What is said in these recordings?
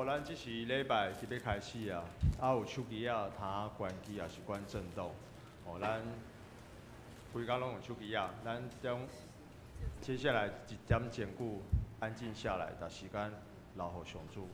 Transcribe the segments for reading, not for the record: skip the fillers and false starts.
咱即时礼拜就要开始啊，有手机啊，弹关机也是关震动。咱规工拢用手机啊，咱将接下来一点钟久安静下来，把时间留互上主。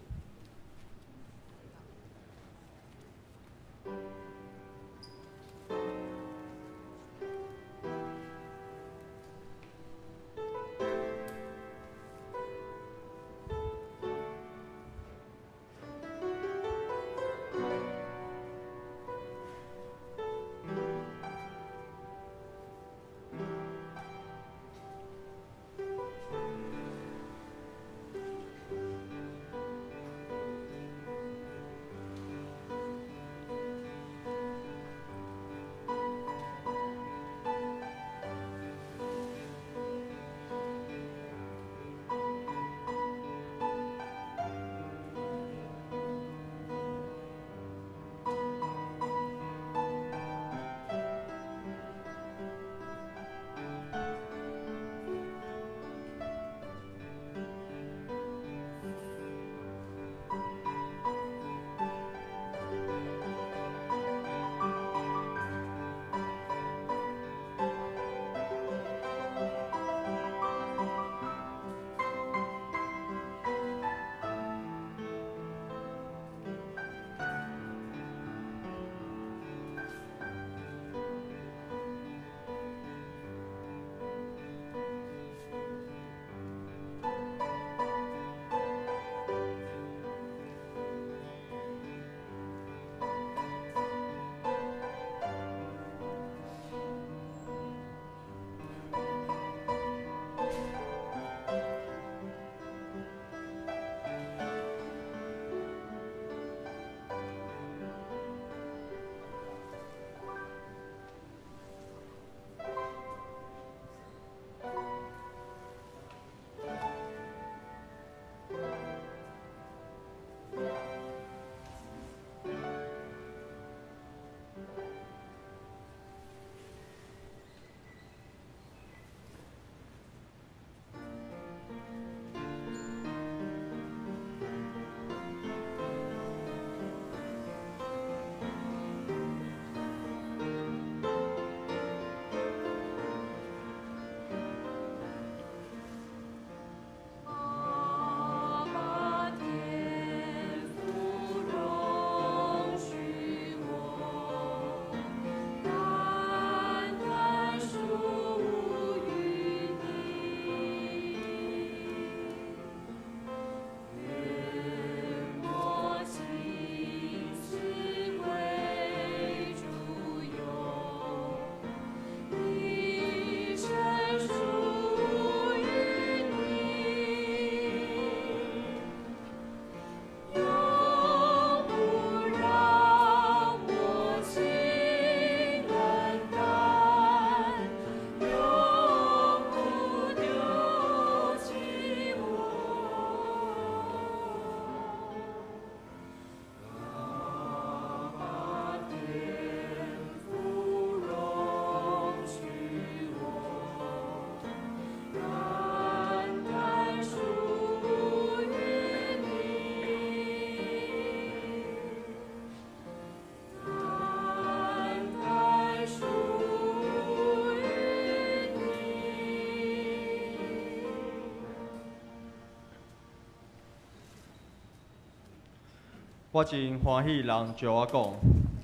我真欢喜人招我讲，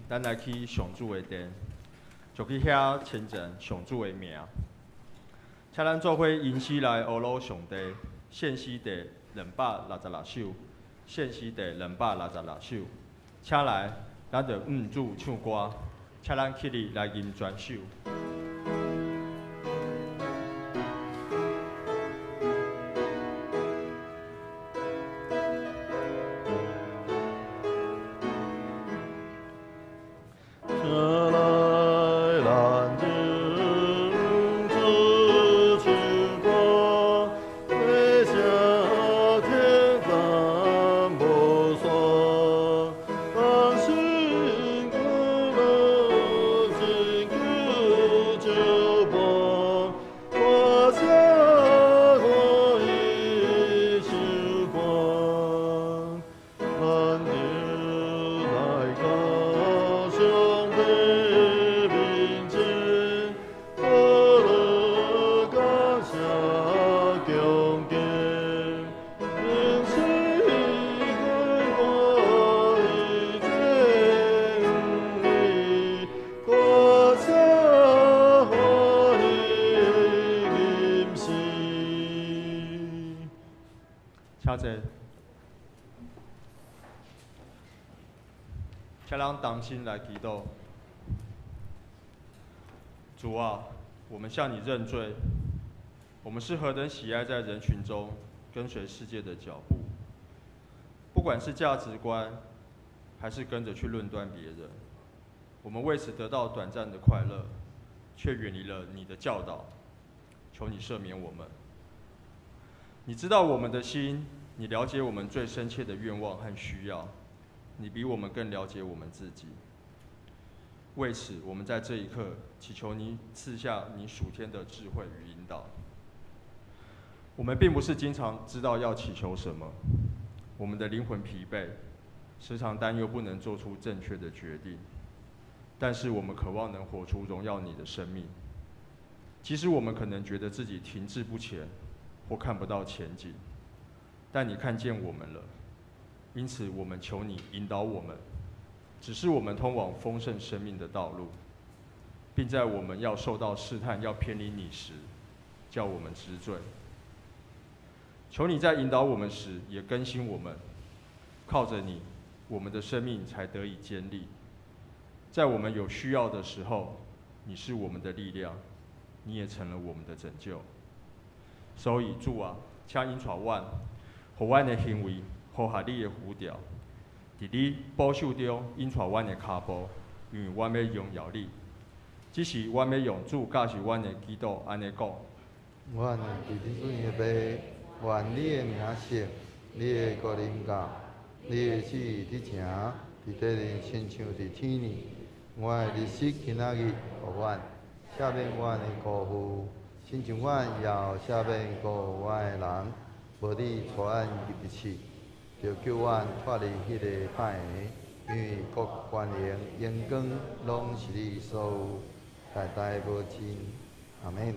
咱来去上主的殿，就去遐亲近上主的名。请咱做伙吟诗来学罗上帝，献诗第266首，献诗第266首。请来，咱就主唱歌，请咱起立来吟全首。我较济，请咱同心来祈祷。主啊，我们向你认罪，我们是何等喜爱在人群中跟随世界的脚步，不管是价值观，还是跟着去论断别人，我们为此得到短暂的快乐，却远离了你的教导。求你赦免我们。你知道我们的心，你了解我们最深切的愿望和需要，你比我们更了解我们自己。为此，我们在这一刻祈求你赐下你属天的智慧与引导。我们并不是经常知道要祈求什么，我们的灵魂疲惫，时常担忧不能做出正确的决定。但是我们渴望能活出荣耀你的生命，即使我们可能觉得自己停滞不前，或看不到前景，但你看见我们了，因此我们求你引导我们，指示我们通往丰盛生命的道路，并在我们要受到试探、要偏离你时，叫我们知罪。求你在引导我们时，也更新我们，靠着你，我们的生命才得以坚立。在我们有需要的时候，你是我们的力量，你也成了我们的拯救。所以主啊，请引带阮，互阮的行为符合你的呼召，伫你保守中引带阮的脚步，因为阮要荣耀你。只是阮要用主教示阮的祈祷安尼讲。阮伫你水的马，愿你的名圣，你的国临到，你的旨意伫城，伫地里亲像伫天里。我的日式今仔日，互阮赦免阮的辜负，亲像阮也有赦免辜负阮的人，无你带阮入去，就救阮脱离迄个歹的，因为国权能、荣光，拢是你所有，代代无尽。阿免。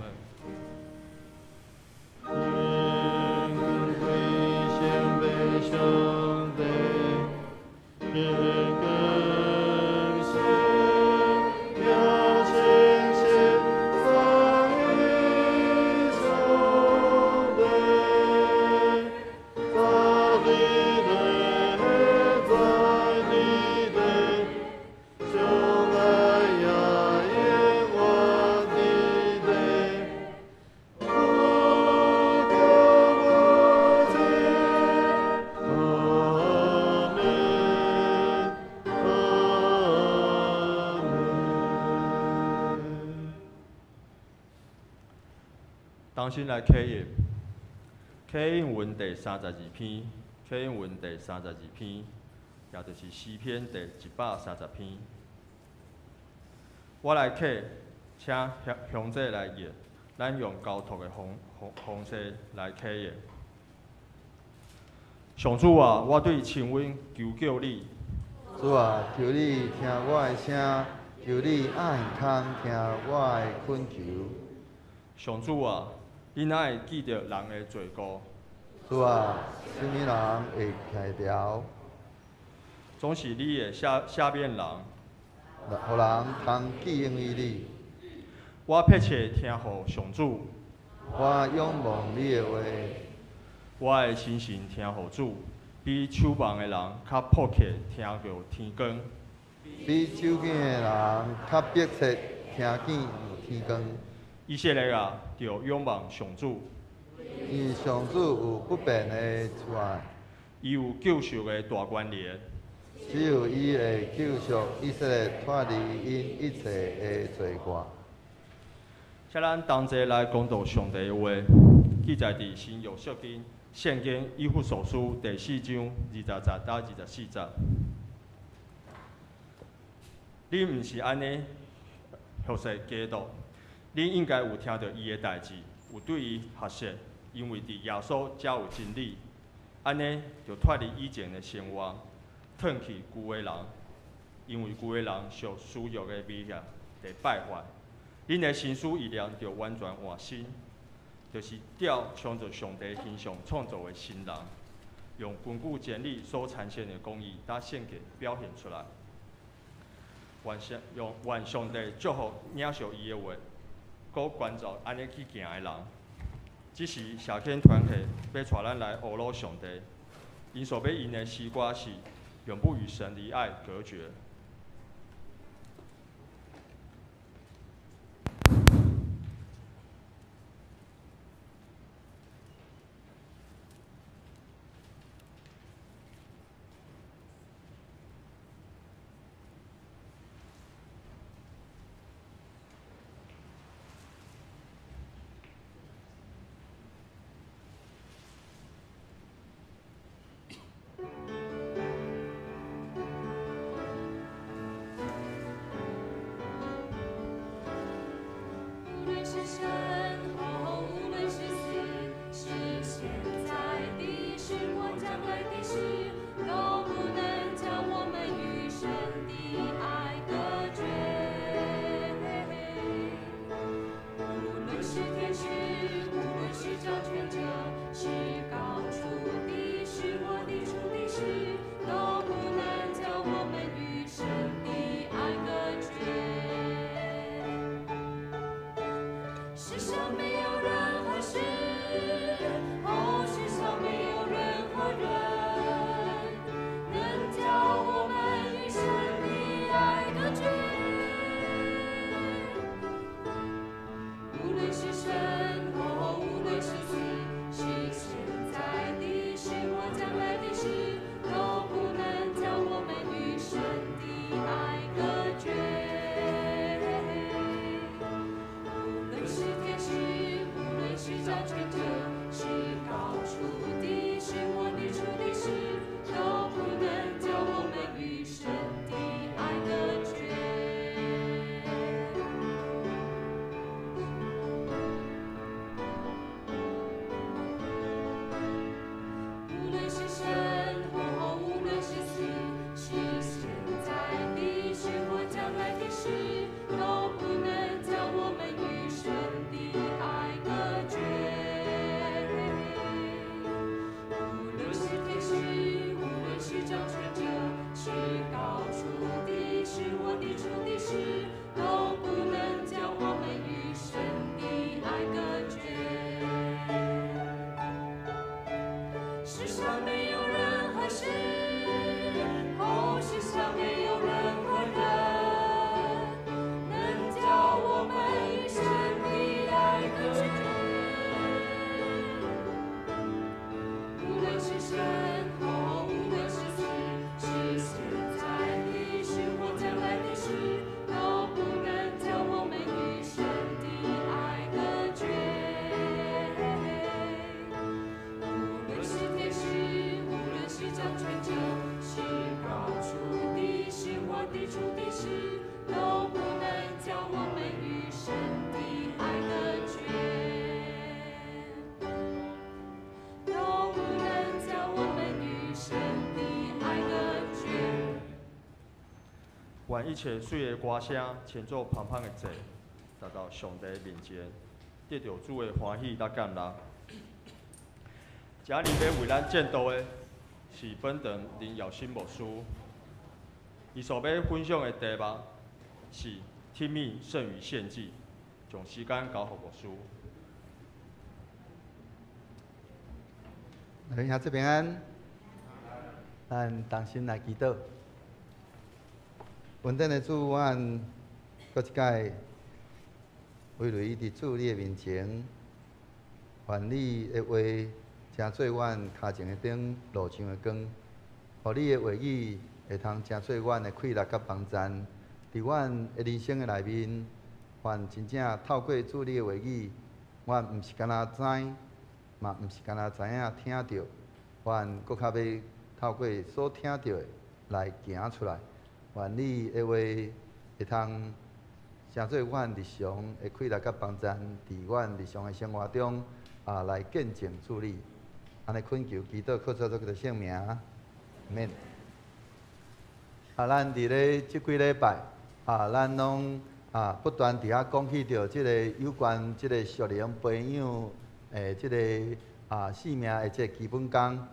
当心来启应，启应文第32篇，启应文第32篇，也就是诗篇第130篇。我来启，请兄弟来译，咱用交托的方式来启应。上主啊，我对亲阮求救你。主啊，求你听我的声，求你按空听我的恳求。上主啊，你哪会记着人的罪过？主啊，什么人会徛牢？总是你的赦免人，互人通记用于你。我迫切听候上主，我仰望你的话，我的心神听候主，比守望的人较迫切听到天光，比守紧的人较迫切听见天光。以色列啊，就仰望上主，因为上主有不变的慈爱，伊有救赎的大关联。只有伊会救赎以色列脱离因一切的罪过。请咱同齐来讲道上帝的话，记载伫新约圣经以弗所书第4章20节到24节。你毋是安尼服侍基督，你应该有听到伊的代志，有对伊学习，因为伫耶稣才有真理。安尼就脱离以前的生活，脱去旧的人，因为旧的人受私欲的威胁，会败坏。恁的心思意念就完全换新，就是照向着上帝形象创造的新人，用根据真理所产生的公义，把圣洁表现出来。愿上帝祝福领受伊的话，搁关照安尼去行的人。只是社肯团体要带咱来学习上帝，因所要因的西瓜是永不与神离爱隔绝。愿一切水的歌声，牵做芳芳的祭，达到上帝面前，得到主的欢喜甲感恩。这里要为咱见到的是本堂林耀新牧师，伊所要分享的题目是听命胜于献祭，将时间交予牧师。来，兄姊平安，咱同心来祈祷。稳定的主，阮搁一届为了伊伫主你的面前，愿你的话成做阮脚前的灯，路上的光。互你的话语会通成做阮的快乐甲帮助，伫阮的人生的内面，愿真正透过主你的话语，阮毋是干那知，嘛毋是干那知影听着，愿搁较要透过所听到的来行出来。愿你的话会通成做阮日常的快乐甲帮助，伫阮日常的生活中来见证主你。安尼恳求祈祷，靠着这个圣名，阿免。咱伫咧即几礼拜咱拢不断伫遐讲起着即个有关即个属灵培养即个生命的即个基本功。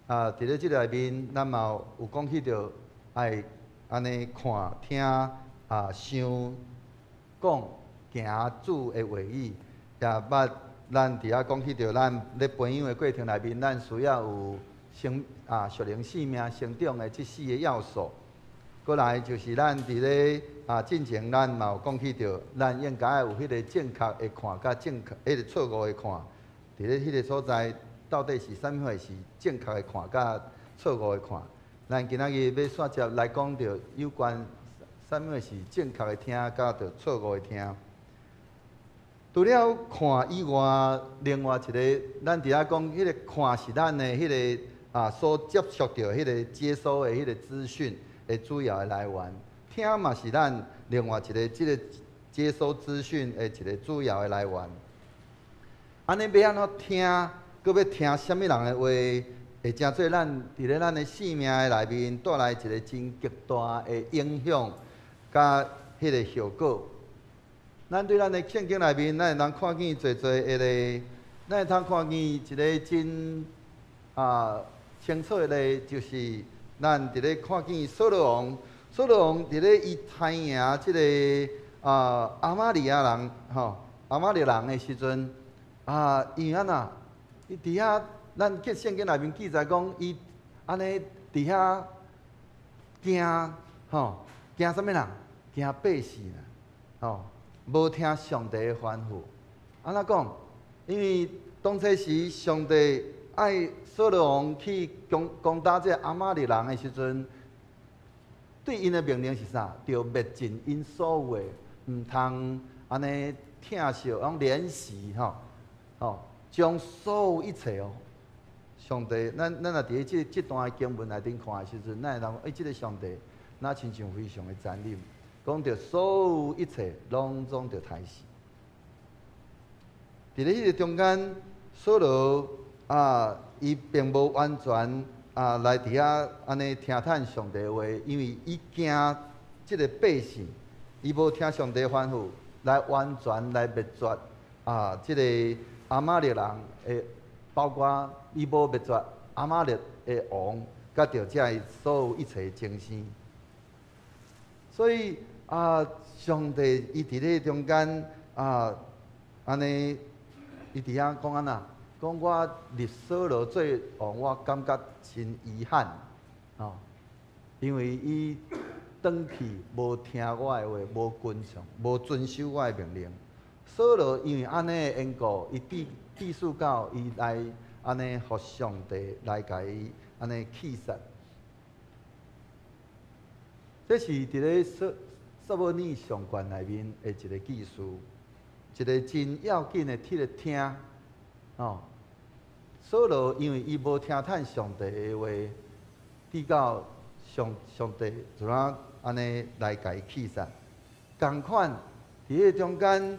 伫咧即内面，咱嘛有讲起着爱安尼看、听、想、讲、行主的话语，也捌咱伫遐讲起着咱咧培养的过程内面，咱需要有属灵生命成长的这4个要素。过来就是咱伫咧进前，咱嘛有讲起着，咱应该有迄个正确的看，甲正确迄个错误的看。伫咧迄个所在，到底是啥物货是正确的看，甲错误的看？咱今仔日要线接来讲着有关啥物是正确的听，甲着错误的听。除了看以外，另外一个，咱伫遐讲，迄个看是咱的迄个所接触到迄个接收的迄个资讯的主要的来源。听嘛是咱另外一个即个接收资讯的一个主要的来源。安尼要安怎听？搁要听啥物人的话，会真做咱伫咧咱的生命的内面带来一个真极大的影响，甲迄个效果。咱对咱的圣经内面，咱会通看见侪迄个，咱会通看见一个真清楚的，就是咱伫咧看见扫罗王，扫罗王伫咧伊杀赢即个亚玛利亚人亚玛利人的时阵伊安那，伊伫遐，咱圣经内面记载讲，伊安尼伫遐惊惊啥物人？惊百姓啦，无听上帝的吩咐。安怎讲？因为当初时上帝爱扫罗王去攻打这亚玛利人的时阵，对因的命令是啥？要灭尽因所有的，毋通安尼疼惜，用怜惜将所有一切上帝，咱若伫即段经文内顶看的时阵，咱会当讲，即个上帝，那亲像非常的残忍。讲到所有一切，拢总着刣死。伫咧迄个中间，扫罗伊并无完全来伫遐安尼听叹上帝话，因为伊惊即个百姓，伊无听上帝吩咐来完全来灭绝即个亚玛力人的，包括伊无灭绝亚玛力的王，甲着遮所有一切精神。所以上帝伊伫咧中间安尼，伊伫遐讲安那，讲我立扫罗做王，我感觉真遗憾因为伊转去无听我的话，无遵从，无遵守我的命令。扫罗因为安尼的缘故，伊致使到伊来安尼，互上帝来甲伊安尼气杀。这是伫咧撒母耳上卷内面的一个记事，一个真要紧的迄个听扫罗因为伊无听叹上帝的话，直到上帝就安尼来甲伊气杀。同款伫迄中间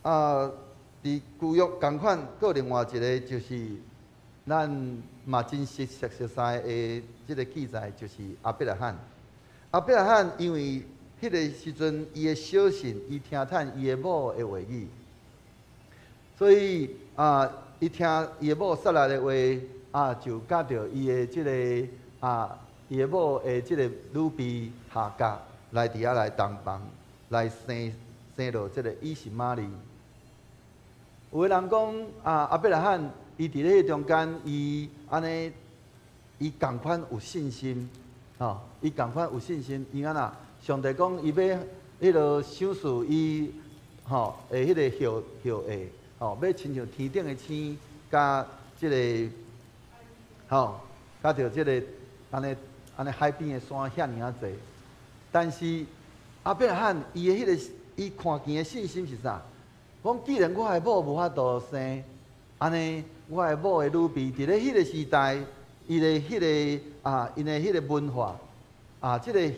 伫旧约同款，搁另外一个就是咱嘛真熟悉的即个记载，就是亚伯拉罕。亚伯拉罕因为迄个时阵，伊的小信，伊听叹伊的某的话语，所以伊听伊的某撒拉的话就甲着伊的即个伊的某的即个女婢夏甲来伫遐来同房，来生落即个以实玛利。有个人讲亚伯拉罕，伊伫咧迄中间，伊安尼，伊共款有信心伊共款有信心，伊安那？上帝讲，伊要迄落赏赐伊的迄个后裔要亲像天顶的星，甲即个甲着即个安尼海边的山遐尔啊济。但是亚伯拉罕伊的迄个伊看见的信心是啥？讲既然我的某无法度生，安尼我的某的女婢伫咧迄个时代，伊的迄个因的迄个文化即个。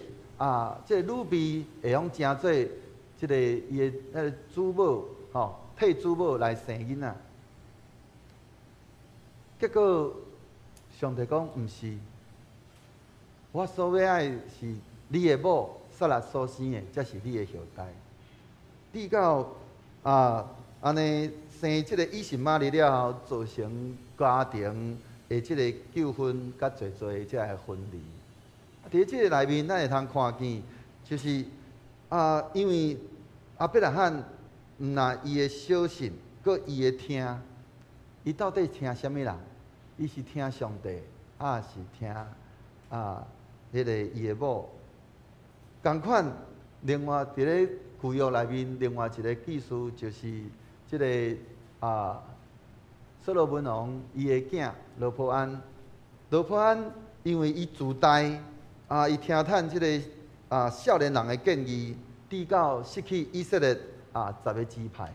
即个女婢会用诚做即个伊的主母替主母来生囡仔。结果上帝讲毋是，我所要爱是你的某撒拉所生的，才是你的后代。直到安尼生即个以实玛利了后，造成家庭的即个纠纷，甲侪侪即个分离。伫即个内面，咱会通看见，就是因为亚伯拉罕毋但伊的小信，佮伊的听，伊到底听啥物人？伊是听上帝，还是听迄个伊的某。共款，另外伫咧旧约内面，另外一个记事就是即个所罗门王伊的囝罗波安。罗波安因为伊自大伊听趁即个少年人的建议，直到失去以色列10个支派，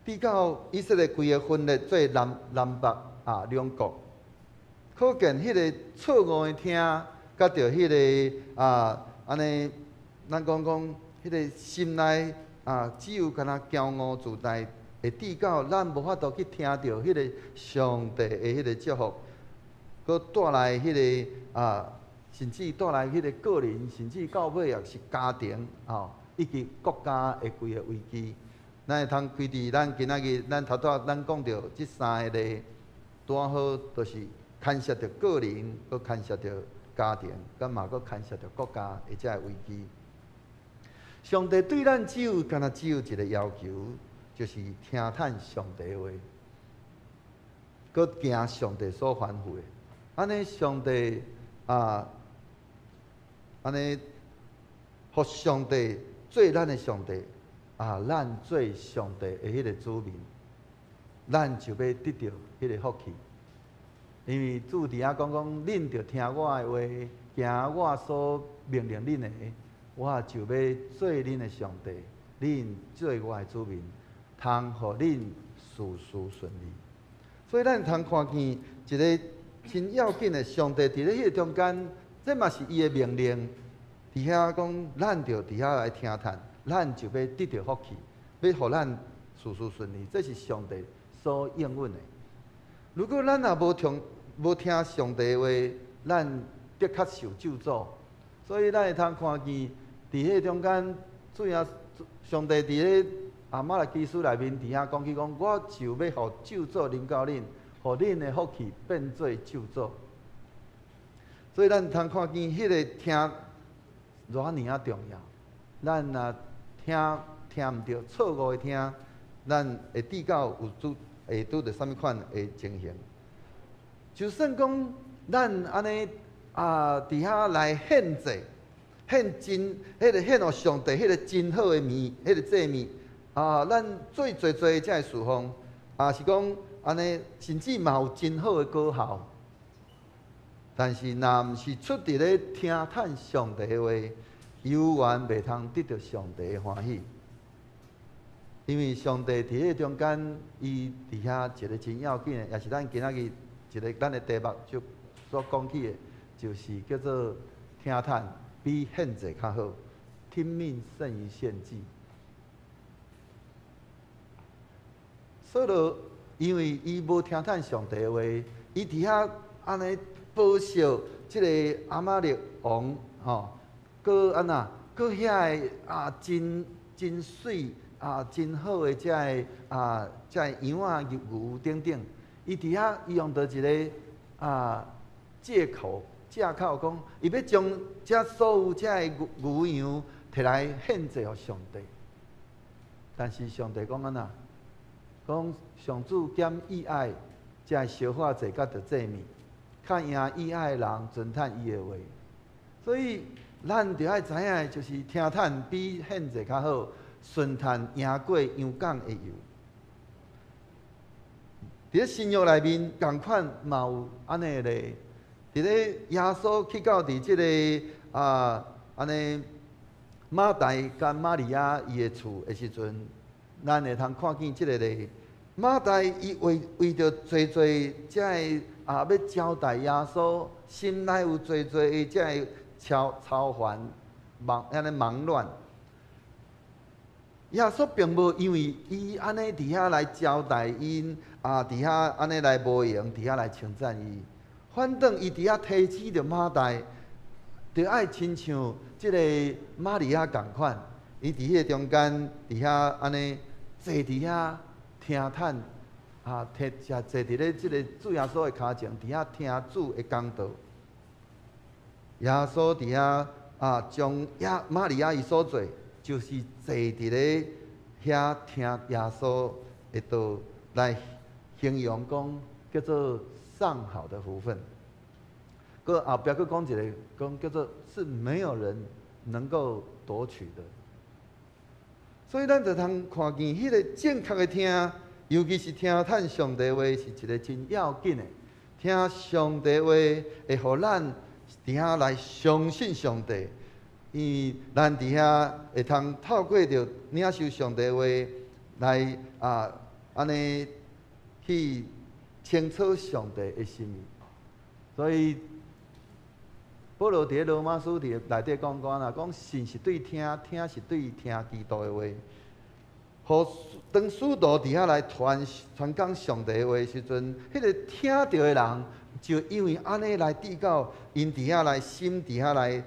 直到以色列规个分裂做南北两国，可见迄个错误的听。甲着迄个安尼，咱讲迄个心内只有敢若骄傲自大，会致到咱无法度去听到迄个上帝的迄个祝福，佮带来迄个甚至带来迄个个人，甚至到尾也是家庭以及国家的规个危机。咱会通开伫咱今仔日，咱头拄咱讲到即3个咧，拄好就是牵涉着个人，佮牵涉着家庭，佮嘛佮牵涉着国家的遮个危机。上帝对咱只有一个要求，就是听趁上帝的话，佮行上帝所吩咐的。安尼上帝安尼，互上帝做咱的上帝咱做上帝的迄个子民，咱就要得到迄个福气。因为主伫遐讲，恁着听我的话，行我所命令恁的，我就要做恁的上帝，恁做我的子民，通互恁事事顺利。所以咱通看见一个真要紧的，上帝伫咧迄个中间，这嘛是伊的命令。伫遐讲，咱着伫遐来听趁，咱就要得到福气，要互咱事事顺利。这是上帝所应允的。如果咱也无听上帝的话，咱的确受咒诅。所以咱会通看见，伫迄中间，上帝伫咧马拉基书内面伫遐讲起讲，我就要互咒诅临到恁，互恁的福气变做咒诅。所以咱通看见迄个听偌尔重要。咱若听毋着错误的听，咱会致到会拄着啥物款的情形？就算讲咱安尼伫遐来献祭，献互上帝迄个真好的面，迄个祭面咱做侪遮个侍奉，是讲安尼，甚至嘛有真好的果效。但是若毋是出伫咧听趁上帝的话，永远袂通得到上帝的欢喜。因为上帝伫迄中间，伊伫遐一个真要紧的，也是咱今仔日一个咱的题目所讲起的，就是叫做听趁比献祭较好，听命胜于献祭。所以，因为伊无听趁上帝的话，伊伫遐安尼报效即个亚玛力王搁安那，搁遐个真水。真好的遮个羊牛等等，伊伫遐伊用到一个借口讲，伊要将遮所有遮个牛羊摕来献祭互上帝。但是上帝讲安那，讲上主兼意爱，遮烧化祭甲着祭面，较赢意爱的人遵趁伊的话。所以咱着爱知影，就是听趁比献祭较好。顺趁赢过羊港的油。伫咧新约内面，共款嘛有安尼咧。伫咧耶稣去到伫即个安尼马大甲玛利亚伊的厝的时阵，咱会通看见即个咧。马大伊为着侪遮个要交代耶稣，心内有侪的遮个操烦安尼忙乱。耶稣并无因为伊安尼伫遐来交代因，伫遐安尼来无用，伫遐来称赞伊，反倒伊伫遐提起着马大，着爱亲像即个玛利亚共款，伊伫迄个中间伫遐安尼坐伫遐听趁，坐伫咧即个主耶稣的脚前，伫遐听主的讲道。耶稣伫遐将玛利亚伊所做。就是坐伫咧遐听耶稣的道来形容讲，叫做上好的福分。个后壁佫讲一个，讲叫做是没有人能够夺取的。所以咱就通看见迄个正确的听，尤其是听趁上帝话，是一个真要紧的。听上帝话会互咱伫遐来相信上帝，因为咱伫遐会通透过着领受上帝话来安尼去清楚上帝的心意。所以保罗伫罗马书伫内底讲啦，讲信是对听，听是对听基督的话。互当使徒伫遐来传讲上帝的话时阵，迄个听到的人就因为安尼来递到，因伫遐来心伫遐来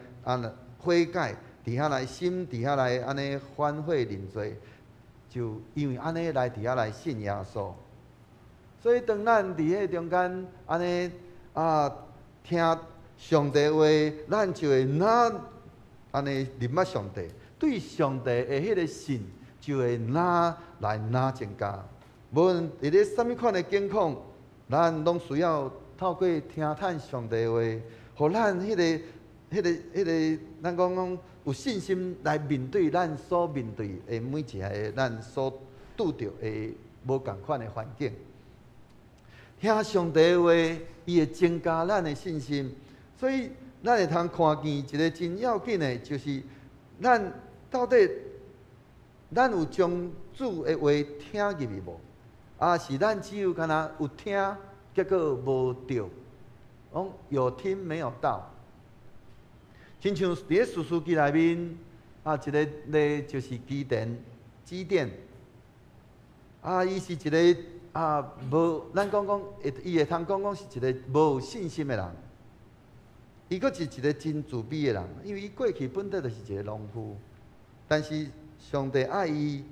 悔改，伫遐来心伫遐来安尼反悔认罪，就因为安尼来伫遐来信耶稣。所以当咱伫迄中间安尼听上帝话，咱就会安尼认捌上帝，对上帝的迄个信就会来增加。无论伫咧什么款的境况，咱拢需要透过听趁上帝话，互咱迄个，咱讲有信心来面对咱所面对的每一个咱所拄着的无共款的环境。听上帝的话，伊会增加咱的信心。所以，咱会通看见一个真要紧的，就是咱到底咱有将主的话听入去无？是咱只有干那有听，结果无着，讲有听没有到。亲像伫咧士师记内面一个咧就是基甸，伊是一个无，咱讲伊会通讲是一个无信心的人。伊阁是一个真自卑的人，因为伊过去本来就是一个农夫，但是上帝爱伊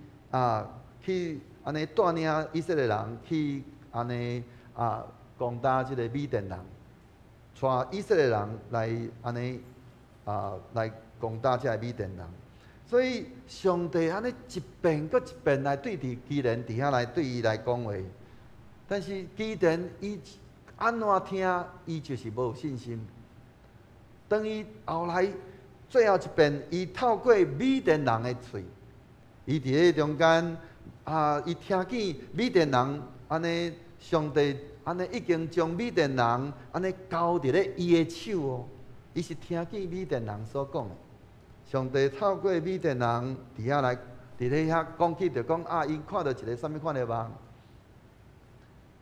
去安尼带领以色列人去安尼攻打即个米甸人，带以色列人来安尼来攻打即个米甸人。所以上帝安尼一遍搁一遍来对基甸伫遐来对伊来讲话，但是基甸伊安怎听，伊就是无有信心。等伊后来最后一遍，伊透过米甸人的嘴，伊伫咧中间伊听见米甸人安尼，上帝安尼已经将米甸人安尼交伫咧伊的手哦。伊是听见米甸人所讲的，上帝透过米甸人伫遐来，伫咧遐讲起着讲因看到一个什么款的梦，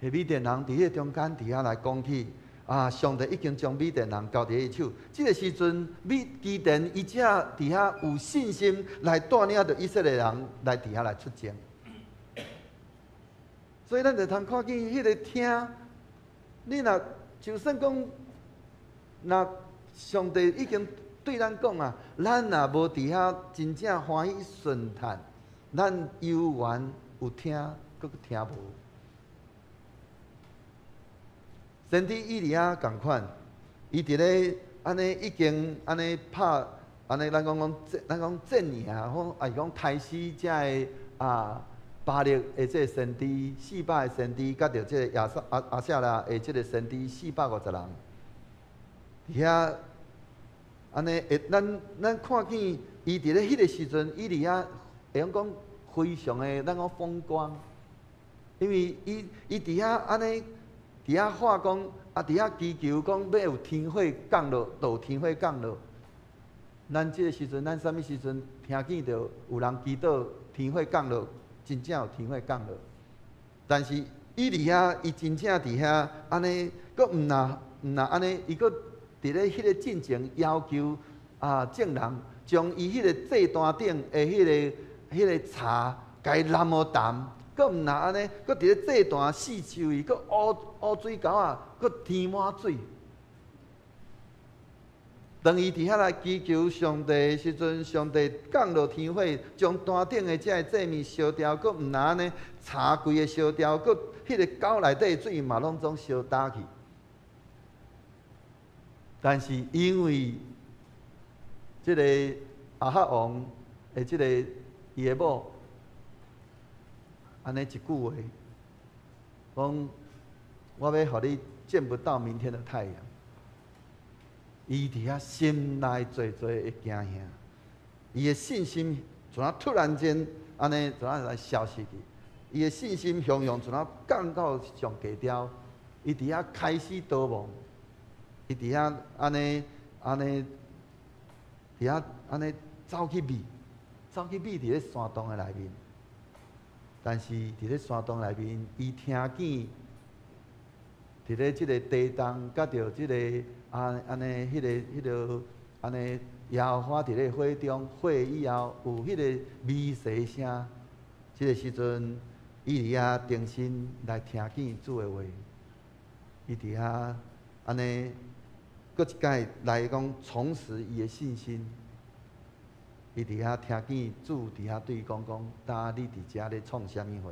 迄米甸人伫咧中间伫遐来讲起。上帝已经将米甸人交伫伊手。这个时阵，基甸伊只伫遐有信心来带领着以色列人来伫遐来出征。所以咱就通看见迄个听，你若就算讲，若上帝已经对咱讲咱若无伫遐真正欢喜顺叹，咱犹原有听，阁听无。先知以利亚共款，伊伫咧安尼已经安尼拍安尼，咱讲战赢，讲杀死遮个巴力的这个先知400个先知，甲着这个亚舍拉的这个先知450人，伫遐安尼咱看见伊伫咧迄个时阵，以利亚会讲非常的咱讲风光，因为伊伫遐安尼。伫遐话讲伫遐祈求讲要有天火降落，就有天火降落。咱即个时阵，咱啥物时阵听见着有人祈祷天火降落，真正有天火降落。但是以利亚伊真正伫遐安尼，阁毋若安尼，伊阁伫咧迄个进前要求众人将伊迄个祭坛顶的迄个茶，甲伊淋好淡。阁毋若安尼，阁伫咧祭坛四周伊，阁乌水沟阁填满水。当伊伫遐来祈求上帝的时阵，上帝降落天火，将坛顶的遮个祭物烧掉，阁毋若安尼，茶规个烧掉，阁迄个沟内底水嘛拢总烧干去。但是因为即个亚哈王的即个伊的某。安尼一句话，讲我要互你见不到明天的太阳。伊伫遐心内做会惊吓，伊的信心怎啊突然间安尼怎啊来消失去？伊的信心汹涌怎啊降到上低调？伊伫遐开始逃亡，伊伫遐安尼，伫遐安尼走去觅伫咧山洞的内面。但是伫咧山洞内面，伊听见伫咧即个地动，甲着即个安尼迄个安尼耶和华伫咧火中，火以后有迄个微细声。即个时阵，伊伫遐定心来听见主的话。伊伫遐安尼，搁一摆来讲重拾伊的信心。伊伫遐听见主伫遐对伊讲：呾你伫遮咧创啥物货？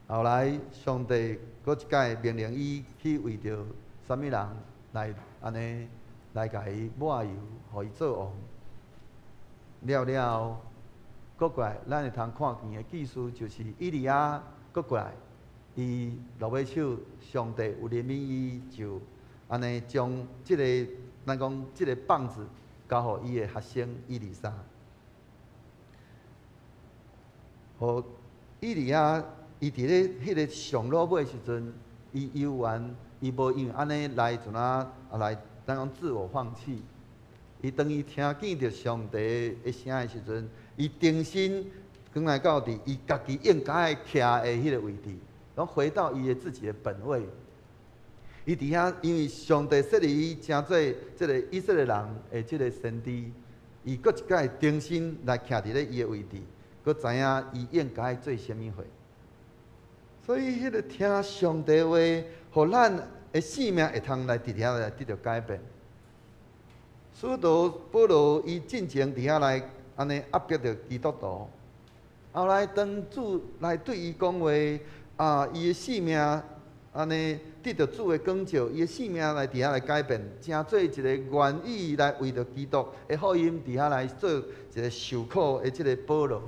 后来上帝搁一摆命令伊去为着啥物人来安尼来甲伊抹油，互伊做王。了，搁过来，咱会通看见的记事就是以利亚搁过来。伊落尾手，上帝有怜悯伊，就安尼将即个咱讲即个棒子交互伊的学生以利沙。互以利亚，伊伫咧迄个上路尾时阵，伊游玩，伊无因为安尼来就来咱讲自我放弃。伊当伊听见着上帝的声的时阵，伊定心转来到伫伊家己应该徛的迄个位置。然后回到伊的自己的本位，伊伫遐，因为上帝设立伊成做即个以色列人的即个先知，伊搁一摆定心来徛伫咧伊的位置，搁知影伊应该做啥物货。所以，迄个听上帝话，互咱的性命会通来伫遐来得到改变。使徒保罗伊进前伫遐来安尼压迫着基督徒，后来当主来对伊讲话。伊的性命安尼得到主的光照，伊的性命来伫遐来改变，成做一个愿意来为着基督的福音伫遐来做一个受苦的即个保罗。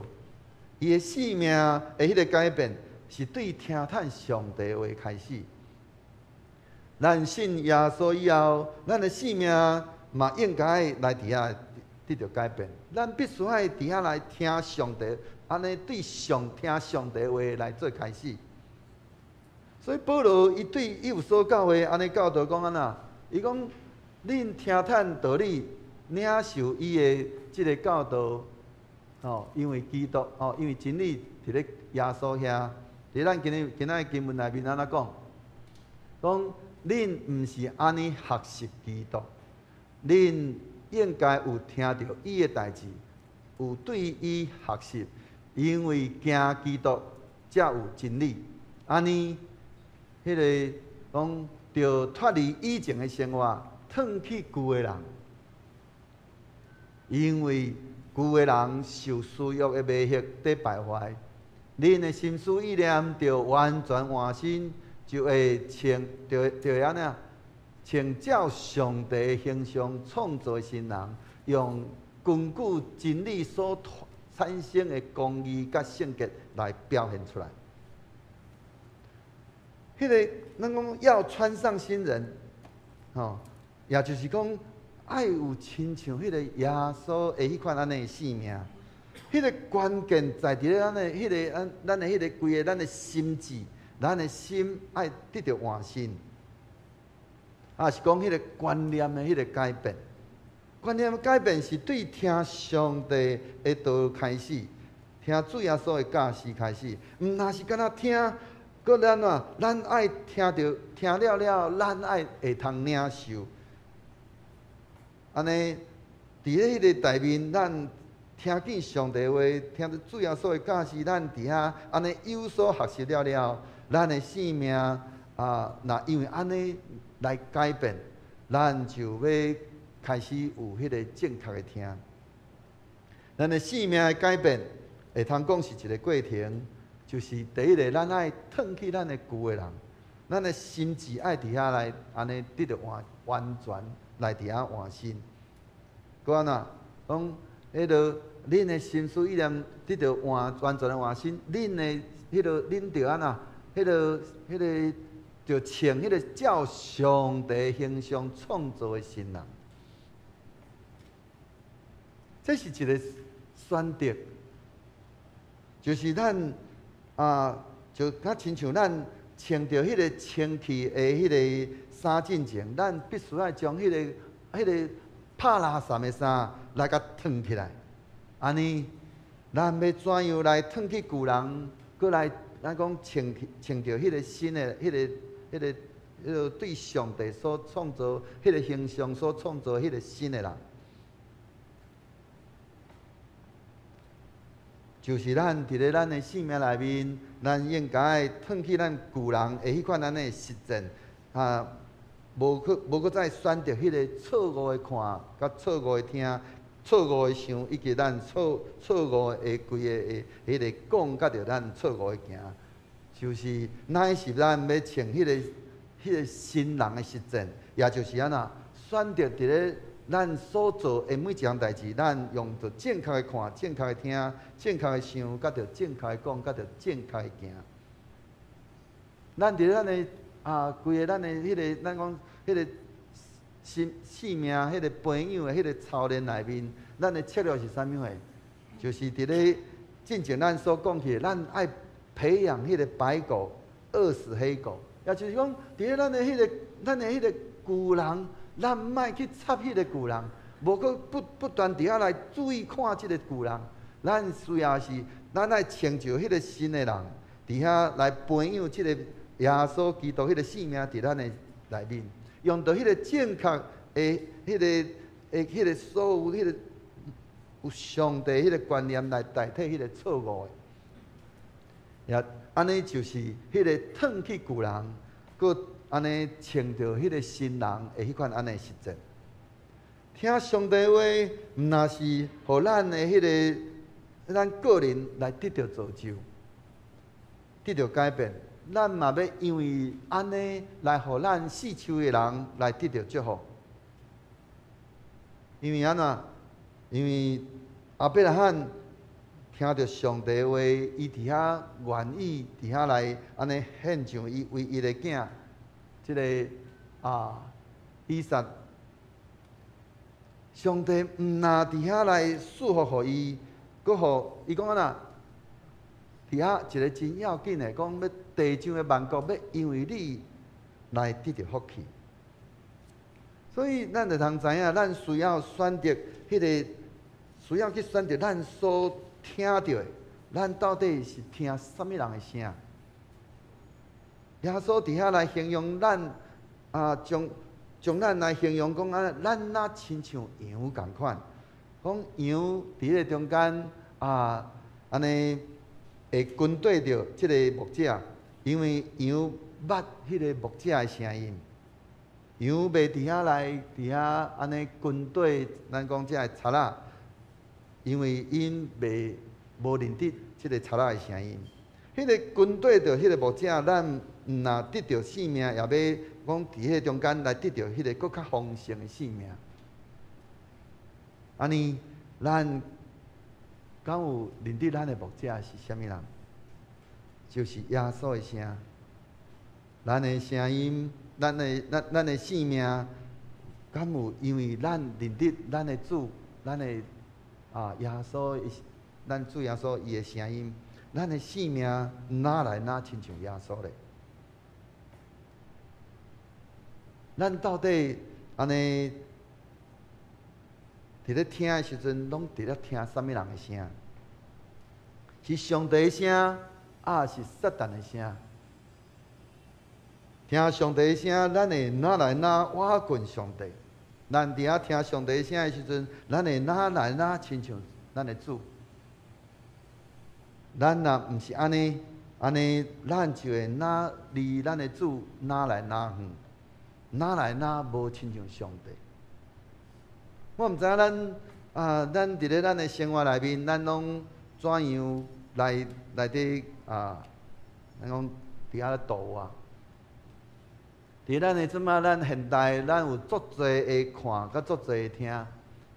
伊的性命的迄个改变，是对听叹上帝话开始。咱信耶稣以后，咱的性命嘛应该来伫遐得到改变。咱必须爱伫遐来听上帝，安尼对听上帝话来做开始。所以保罗伊对以弗所教会安尼教导讲安那，伊讲恁听叹道理，领受伊的即个教导，因为基督因为真理伫咧耶稣遐，伫咱今仔经文内面安怎讲？讲恁毋是安尼学习基督，恁应该有听到伊的代志，有对伊学习，因为惊基督才有真理，安尼。迄个讲，着脱离以前的生活，褪去旧的人，因为旧的人受私欲的迷惑在败坏，恁的心思意念着完全换新，就会就会安尼请照上帝的形象创造新人，用根据真理所产生的公义甲圣洁来表现出来。迄个，咱讲要穿上新人，也就是讲，爱有亲像迄个耶稣的迄款安尼的性命。迄个关键在伫咧咱的迄个咱的迄个规个咱的心智，咱的心爱得到换新，也是讲迄个观念的迄个改变。观念的改变是对听上帝的道开始，听主耶稣的教示开始，毋那是敢若听。搁咱爱听了，咱爱会通领受。安尼，伫咧迄个内面，咱听见上帝话，听着主耶稣的教示，咱伫遐安尼有所学习了，咱的性命那因为安尼来改变，咱就要开始有迄个正确的听。咱的性命的改变，会通讲是一个过程。就是第一个，咱爱褪去咱的旧的人，咱的心智爱伫遐来安尼得到完全来伫遐换新。搁安怎讲？迄个恁的心思意念得到完全的换新，恁的迄个恁着安怎就穿迄个照上帝形象创造的新人。这是一个选择，就是咱就亲像咱穿着迄个清气的迄个衫进前，咱必须要将迄个拍垃圾的衫来甲脱起来。安尼，咱要怎样来脱去旧人，搁来咱讲穿着迄个新的迄个对上帝所创造迄个形象所创造迄个新的人。就是咱伫咧咱的生命内面，咱应该脱去咱旧人的迄款咱的实践无搁再选择迄个错误的看、甲错误的听、错误的想，以及咱错误的规个迄个讲，甲着咱错误的行，就是乃是咱要穿迄个新人的实践，也就是安那选择伫咧。咱所做的每一项代志，咱用着正确的看、正确的听、正确的想，甲着正确的讲，甲着正确的行。咱伫咱的规个咱的迄个，咱讲迄个生命、迄个培养的迄个操练内面，咱的策略是啥物诶？就是伫咧进前咱所讲起，咱爱培养迄个白狗，饿死黑狗，也就是讲，伫咧咱的迄个旧人。咱莫去插迄个旧人，无去不断伫遐来注意看即个旧人。咱需要是，咱爱成就迄个新的人，伫遐来培养即个耶稣基督迄个性命伫咱的内面，用到迄个正确的迄个所有迄个有上帝迄个观念来代替迄个错误的。也安尼就是迄个脱去旧人，佮。安尼穿着迄个新人的迄款安尼实践，听上帝话，毋那是互咱的迄个咱个人来得到造就，得到改变。咱嘛要因为安尼来互咱四周的人来得到祝福。因为安怎？因为阿伯拉罕听着上帝话，伊伫遐愿意伫遐来安尼献上伊唯一的囝。即个以撒，上帝毋那伫遐来祝福互伊，佮互伊讲安那，伫遐一个真要紧的，讲要地上的万国要因为你来得到福气。所以咱就通知影，咱需要选择迄个，需要去选择咱所听到的，咱到底是听什么人的声？耶稣伫遐来形容咱将咱来形容讲咱若亲像羊共款，讲羊伫咧中间安尼会跟对着即个牧者，因为羊捌迄个牧者的声音，羊袂伫遐来伫遐安尼跟对咱讲即个贼仔，因为因无认得即个贼仔的声音。迄个跟对着迄个牧者，咱毋若得到性命，也要讲伫迄个中间来得到迄个更较丰盛的性命。安尼，咱敢有认得咱的牧者是啥物人？就是耶稣的声，咱的声音，咱的性命，敢有因为咱认得咱的主，咱的耶稣，咱主耶稣伊的声音？咱的性命哪来哪亲像耶稣咧？咱到底安尼伫咧听的时阵，拢伫咧听什么人的声？是上帝的声，是撒旦的声？听上帝的声，咱会哪来哪瓦近上帝？咱伫遐听上帝的声的时阵，咱会哪来哪亲像咱的主？咱若毋是安尼，咱就会哪离咱的主哪来哪远，哪来哪无亲像上帝。我毋知影咱伫咧咱的生活内面，咱拢怎样来伫咱讲伫遐咧度啊？伫咱的即摆咱现代，咱有足侪会看，甲足侪会听。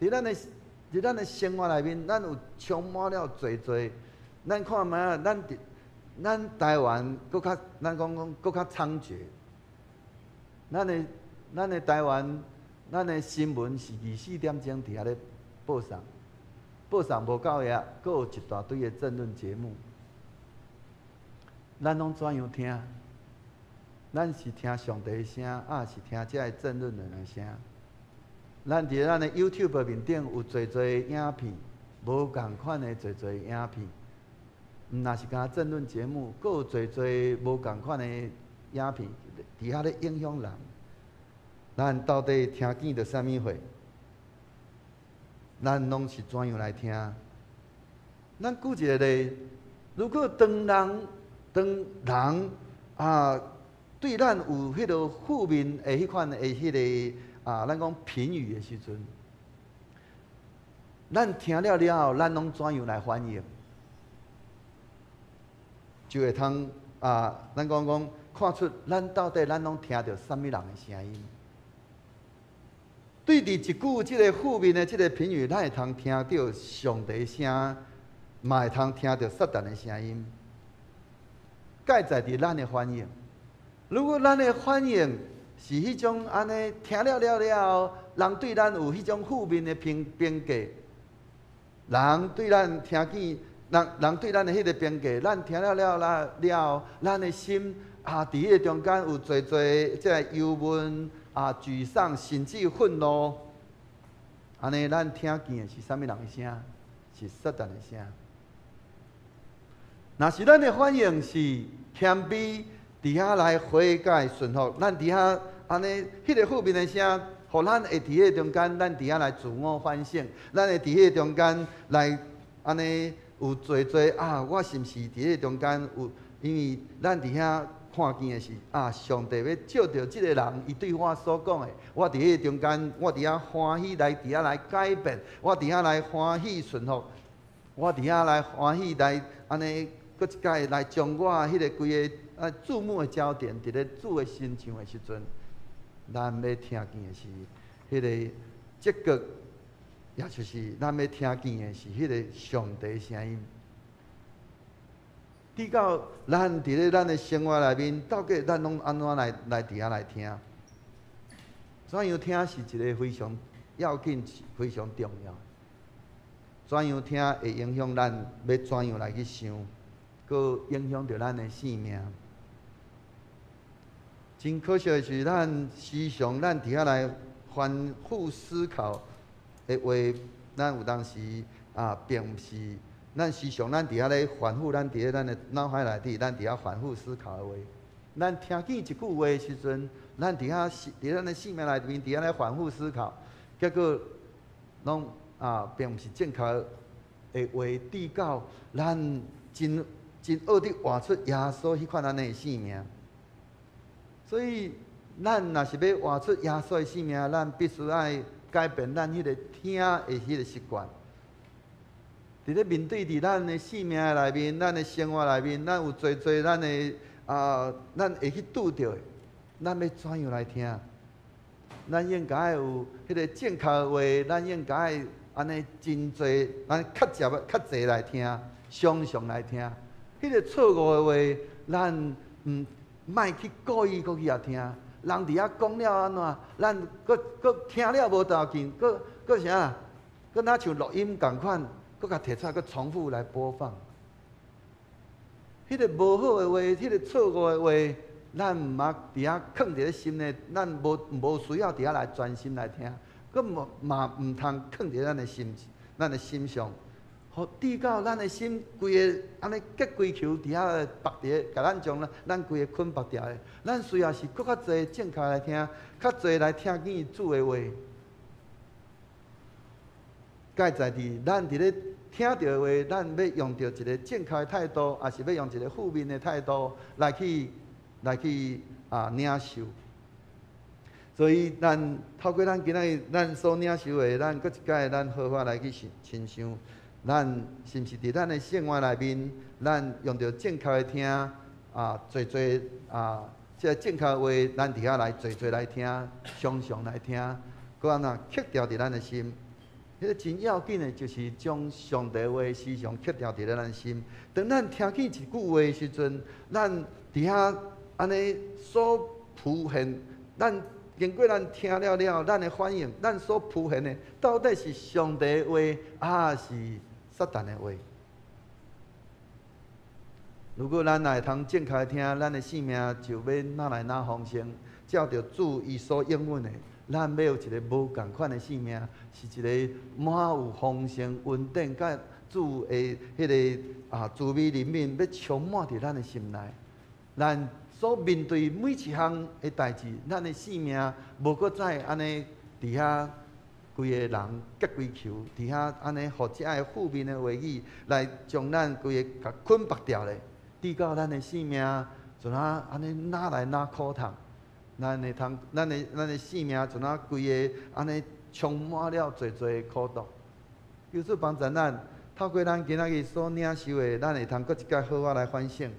伫咱的生活内面，咱有充满了侪。咱看觅啊，咱台湾搁较，咱讲搁较猖獗。咱的台湾，咱的新闻是24点钟伫遐咧播送，播送无够遐，搁有一大堆的政论节目，咱拢怎样听？咱是听上帝的声，是听这个政论人的声。咱伫咱的 YouTube 面顶有侪侪影片，无共款的侪侪影片。若是讲政论节目，阁有侪侪无共款的影片，伫遐咧影响人。咱到底听见着啥物货？咱拢是怎样来听？咱举一个例，如果当人对咱有迄个负面的迄款的迄个咱讲评语的时阵，咱听了后，咱拢怎样来反应？就会通咱讲看出咱到底拢听到啥物人的声音。对伫一句即个负面的即个评语，咱会通听到上帝声，嘛会通听到撒旦的声音。介在伫咱的反应。如果咱的反应是迄种安尼听了人对咱有迄种负面的评价，人对咱听见。人对咱的迄个评价，咱听了，咱的心伫迄个中间有侪即个忧闷沮丧，甚至愤怒。安尼，咱听见的是啥物人的声？是撒旦的声。若是咱的反应是谦卑，伫遐来悔改顺服，咱伫遐安尼迄个负面的声，互咱会伫迄个中间，咱伫遐来自我反省，咱会伫迄个中间来安尼。有侪我是毋是伫迄中间有？因为咱伫遐看见的是上帝要照着即个人伊对我所讲的，我伫迄中间，我伫遐欢喜来，伫遐来改变，我伫遐来欢喜顺服，我伫遐来欢喜来安尼，搁一摆来将我迄个规个注目的焦点伫咧主的身上的时阵，咱要听见的是迄个积极。也就是咱要听见的是迄个上帝的声音。直到咱伫咧咱的生活内面，到底咱拢安怎来伫遐来听？怎样听是一个非常要紧、非常重要。怎样听会影响咱要怎样来去想，佮影响着咱的性命。真可惜的是，咱时常伫遐来反复思考。的话，咱有当时并毋是，咱时常伫遐咧反复，咱伫咧咱的脑海内底，咱伫遐反复思考的话，咱听见一句话的时阵，咱伫咱的生命内面，伫遐咧反复思考，结果拢并毋是正确的话，直到咱真恶地活出耶稣迄款安尼的生命。所以，咱若是要活出耶稣的生命，咱必须爱改变咱迄个听的迄个习惯。伫咧面对咱的生命内面，咱的生活内面，咱有侪咱的咱会去拄着的，咱要怎样来听？咱应该有迄个正确的话，咱应该安尼真侪，较侪来听，常来听。迄个错误的话，咱莫去故意搁去遐听。人伫遐讲了安怎，咱搁听了无要紧，搁啥？搁若像录音共款，搁甲摕出来，搁重复来播放。迄个无好的话，迄个错误的话，咱毋茫伫遐藏伫咧心内，咱无需要伫遐来专心来听，搁嘛毋通藏伫咱的心上。互直到咱的心规个安尼结规球伫遐绑伫，甲咱将咱规个捆绑掉的。咱需要是搁较侪正确来听，较侪来听见主的话。介在伫咱伫咧听到的话，咱要用着一个正确的态度，还是要用一个负面的态度来去领受。所以，咱透过咱今仔日咱所领受的，咱搁一摆咱好好来去亲像。咱是毋是伫咱的生活内面，咱用着正确的听侪即个正确的话，咱伫遐来侪来听，常来听，搁安怎刻掉伫咱的心，迄个真要紧的，就是将上帝话时常刻条伫咧咱心。当咱听见一句话的时阵，咱伫遐安尼所浮现，咱经过咱听了了，咱的反应，咱所浮现的，到底是上帝的话，还是撒旦的话？如果咱来通正确听，咱的性命就要哪来哪丰盛，照着主伊所应允的。咱要有一个无共款的性命，是一个满有丰盛、稳定，甲主的迄个慈悲怜悯，要充满伫咱的心内。咱所面对每一项的代志，咱的性命无搁再安尼伫遐规个人结规球，伫遐安尼，互遮个负面的话语来将咱规个甲捆绑掉咧，直到咱的性命就安尼哪来哪苦痛。咱的性命就规个安尼充满了侪的苦毒。求主帮助咱，透过咱今仔日所领受的，咱会通搁一摆好好来反省。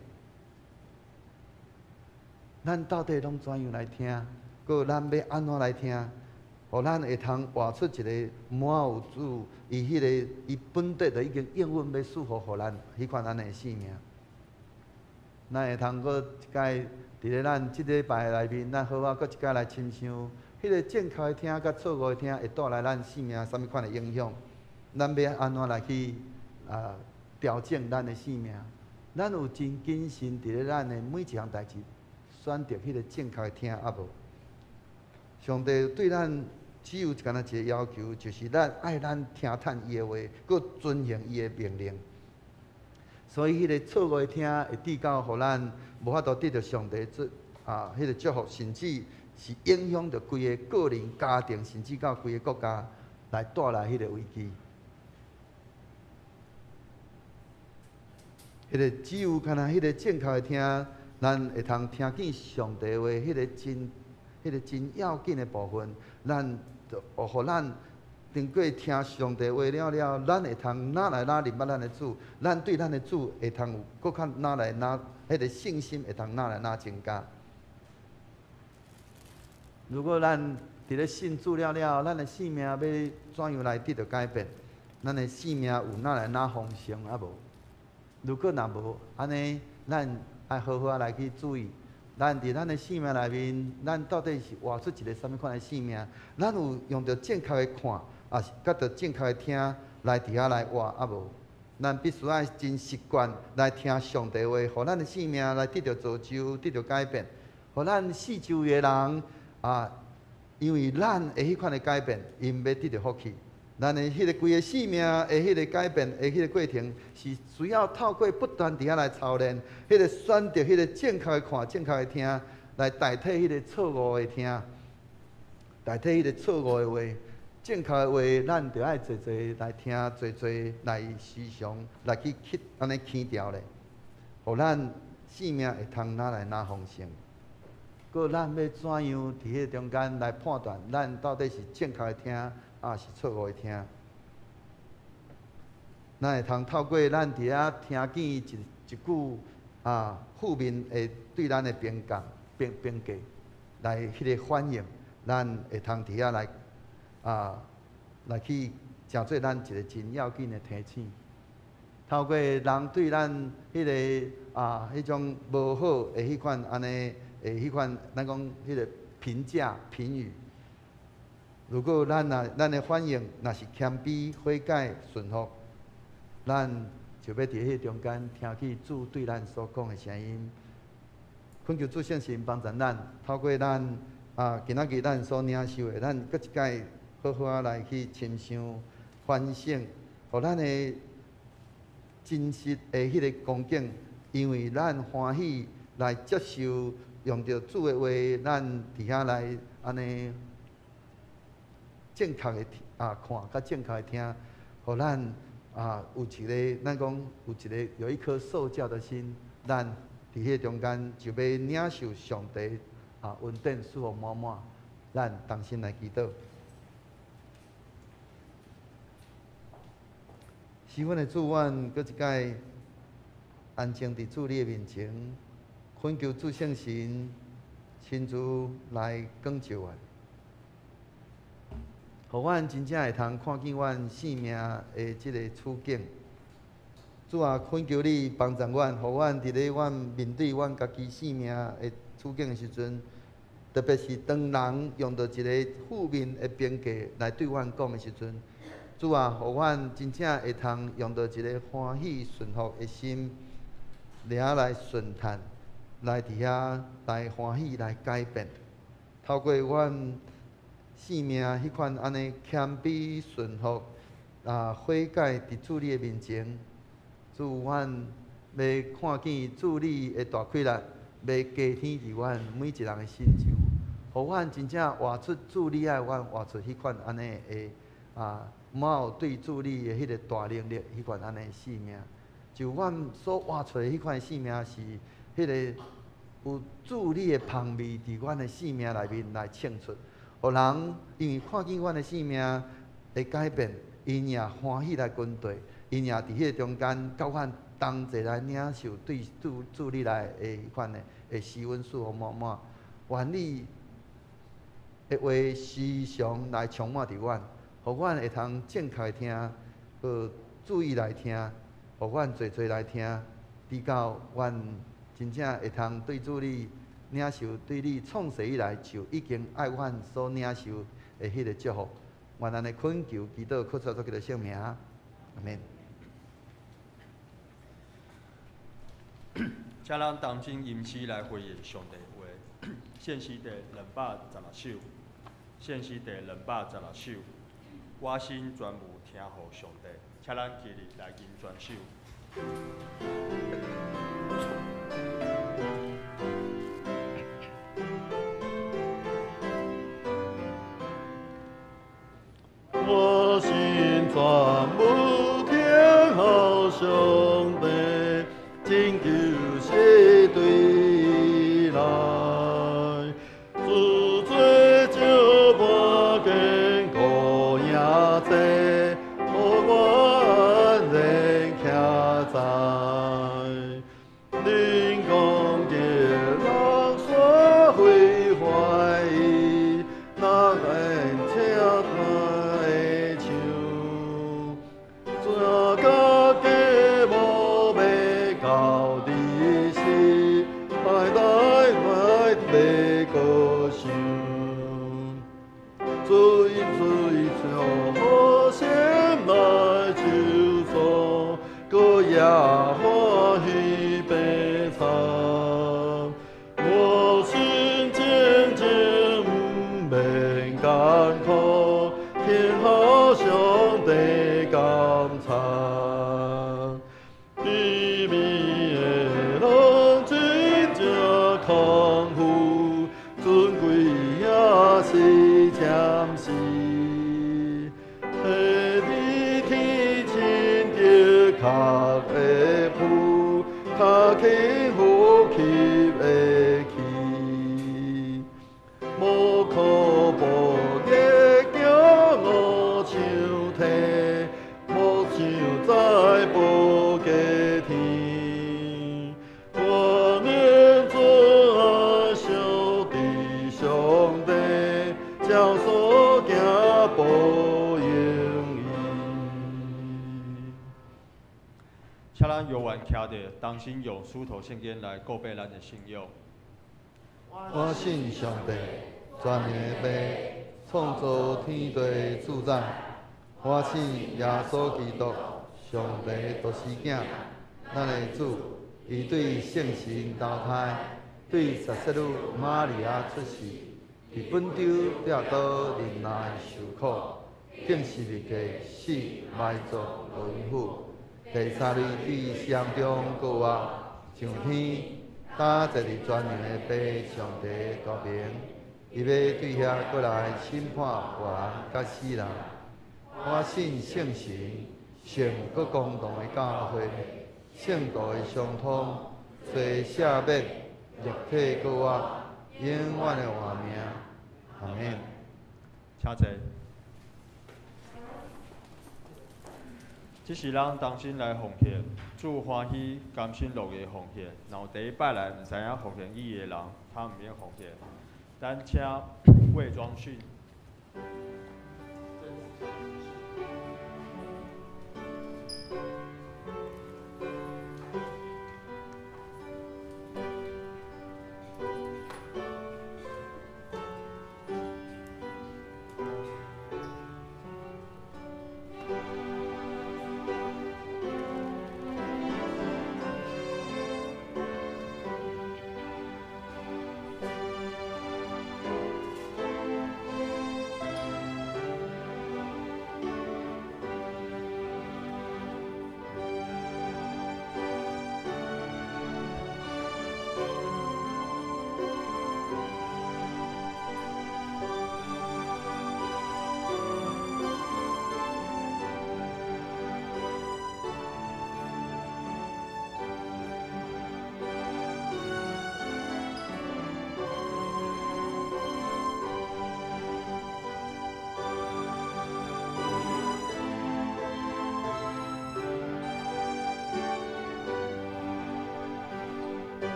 咱到底拢怎样来听？搁咱要安怎来听？互咱会通活出一个满有主伊本地的已经应允要赐福互咱迄款咱的性命。咱会通搁一摆。伫咧咱即礼拜内面，咱好好搁一摆来亲像，迄个正确的听甲错误的听，会带来咱性命啥物款的影响？咱要安怎来去调整咱的性命？咱有真谨慎伫咧咱的每一项代志，选择迄个正确的听啊无？上帝对咱只有干那一个要求，就是咱爱咱听趁伊的话，搁遵行伊的命令。所以，迄个错误的听会致到，互咱无法度得到上帝迄个祝福，甚至是影响着规个个人、家庭，甚至到规个国家，来带来迄个危机。迄个只有干那迄个正确的听，咱会通听见上帝话，迄个真要紧的部分，咱就互咱。经过听上帝话了，咱会通哪来哪认捌咱的主，咱对咱的主会通有搁较哪来哪迄个信心会通哪来哪增加。如果咱伫咧信主了，咱的性命要怎样来得到改变？咱的性命有哪来哪丰盛啊无？如果若无安尼，咱爱好好来去注意。咱伫咱的性命内面，咱到底是活出一个啥物款的性命？咱有用着正确的看。啊，是甲着正确的听来伫遐来活啊无？咱必须爱真习惯来听上帝话，互咱的性命来得到造就，得到改变，互咱四周围的人因为咱的迄款的改变，因要得到福气。咱的迄个规个性命的迄个改变的迄个过程，是需要透过不断伫遐来操练，迄个选择迄个正确的看、正确的听，来代替迄个错误的听，代替迄个错误的话。正确的话，咱着爱坐来听，坐来时常来去安尼起调咧，互咱性命会通哪来哪丰盛。搁咱要怎样伫迄中间来判断，咱到底是正确的听，还是错误的听？咱会通透过咱伫遐听见一句负面的对咱的评价、评价来迄个反应，咱会通伫遐来。来去成做咱一个真要紧的提醒。透过人对咱迄个迄种无好的迄款安尼迄款，咱讲迄个评价评语。如果咱的反应若是谦卑、悔改、顺服，咱就要伫迄中间听去主对咱所讲的声音。恳求主圣神帮助咱，透过咱今仔日咱所领受的，咱搁一摆。好好来去亲像反省，互咱的真实的迄个光景，因为咱欢喜来接受，用着主的话，咱伫遐来安尼正确的看，甲正确的听，互咱有一个咱讲有一颗受教的心，咱伫迄中间就要领受上帝稳定、舒服满满，咱同心来祈祷。是阮的主，阮搁一摆安静伫主你的面前，恳求主圣神亲自来光照阮，互阮真正会通看见阮性命的即个处境。主啊，恳求你帮助阮，互阮伫咧阮面对阮家己性命的处境的时阵，特别是当人用到一个负面的边界来对阮讲的时阵，主啊，互阮真正会通用到一个欢喜顺服的心，然后来顺叹，来伫遐来欢喜来改变，透过阮性命迄款安尼谦卑顺服悔改伫主你的面前。主，阮要看见主你的大气力，要加添伫阮每一人的心上，互阮真正活出主你爱阮活出迄款安尼的有对主你的迄个大能力，迄款安尼的性命。就阮所活出的迄款性命是迄个有主你的香味伫阮的性命内面来衬出，互人因为看见阮的性命会改变，因也欢喜来跟对。因也伫迄个中间，甲阮同齐来领受对主你来的迄款的施恩赐福满满，愿你的话时常来充满伫阮，互阮会通正确听，注意来听，互阮侪侪来听，直到阮真正会通对主你领受对你创世以来就已经爱阮所领受的迄个祝福。愿安尼恳求祈祷，靠主基督圣名，阿免。请咱同心吟诗来回应上帝的话。献诗第216首，献诗第216首。我心专无听候上帝，请咱起立来吟全首。我心专无听候上帝，拯救世对来，自罪就我根高也济，互我安然徛在，灵光叫人所毁坏，那人请他的手，怎个给无要到底时，来个想，最像好心来求索，个也欢喜悲惨。我心渐渐不免艰苦，天下上帝感叹。秘密的人真正康复，尊贵也是暂时。下日天晴着壳的铺，脚轻呼吸的气，无可无业叫我像体，无像在无价天。我念做爱上帝上帝，教所行保应伊。请咱犹原徛着，同心用书头圣经来告白咱的信仰。我信上帝，全能的父，创造天地主宰。我信耶稣基督，上帝独生子，咱的主，伊对圣神投胎，对十色女玛利亚出世，伫本州跌倒人来受苦，经十字架死，埋葬轮毂，第三日伫山中过活，上天。今坐伫全能的父上帝大名，伊要对遐过来审判活人甲死人。我信圣神，圣搁公堂的教会，圣道的相通，做赦免，肉体搁活，永远的活命。阿免。请坐。这是咱同心来奉献，主欢喜甘心乐意奉献。然后第一摆来毋知影奉献意的人，他毋免奉献。咱请魏庄训。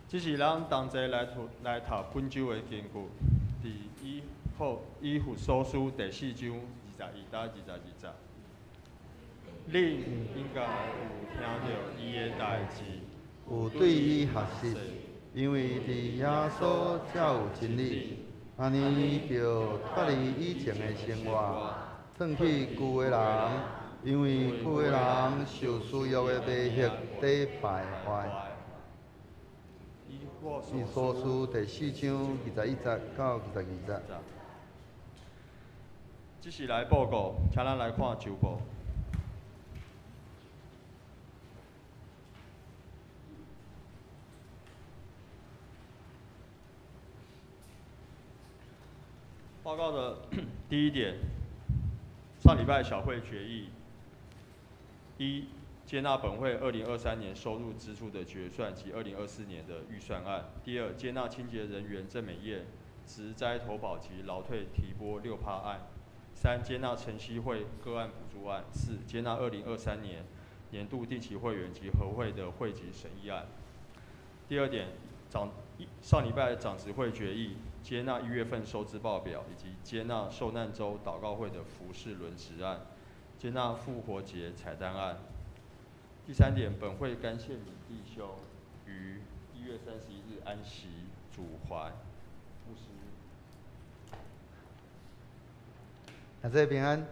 这是咱同齐来读本周的经句，以弗所书第4章22到20。恁应该有听到伊的代志，有对伊学习，因为伫耶稣才有真理，安尼就脱离以前的生活，转去旧的人，因为旧的人受私欲的迷惑底败坏。以所书第4章21节到22节。这是来报告，请咱来看周报。报告的第一点，上礼拜小会决议：一、接纳本会2023年收入支出的决算及2024年的预算案；第二，接纳清洁人员郑美燕职灾投保及劳退提拨6%案；三、接纳晨曦会个案补助案；四、接纳2023年度定期会员及合会的会籍审议案。第二点，上礼拜长执会决议接纳1月份收支报表，以及接纳受难周祷告会的服事轮值案，接纳复活节彩蛋案。第三点，本会感谢敏弟兄于1月31日安息主怀。牧师，大家平安。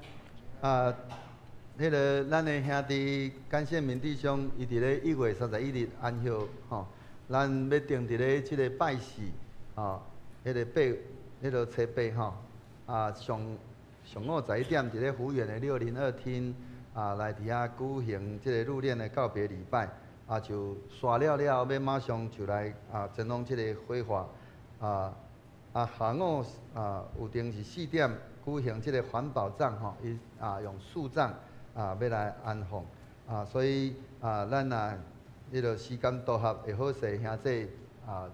咱的兄弟感谢敏弟兄，伊伫咧1月31日安息吼。咱要定伫咧即个拜四，迄个初8上午11点，伫咧福园的602厅来伫遐举行即个入殓的告别礼拜，就刷了了，要马上就来前往即个火化，下午有定是4点举行即个环保葬伊用树葬要来安放，所以咱迄个时间都合会好势，兄弟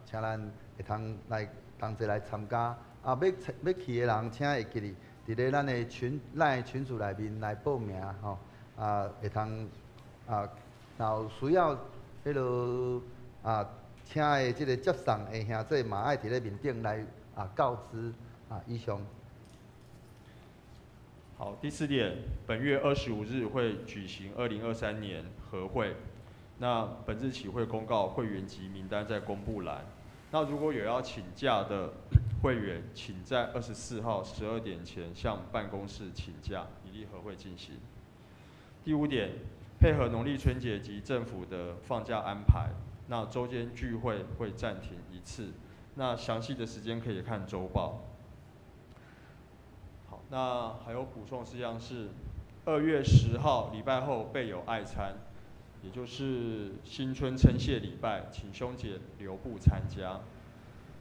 请咱会通来同齐来参加。要去的人，请会记哩，伫咧咱的赖群组内面来报名会通若有需要迄落请的即个接送的兄弟嘛爱伫咧面顶来告知以上。好，第4点，本月25日会举行2023年合会。那本日起会公告会员及名单在公布栏。那如果有要请假的会员，请在24号12点前向办公室请假，以利合会进行。第5点，配合农历春节及政府的放假安排，那周间聚会会暂停1次。那详细的时间可以看周报。好，那还有补充事项是，2月10号礼拜后备有爱餐。也就是新春称谢礼拜，请兄姐留步参加。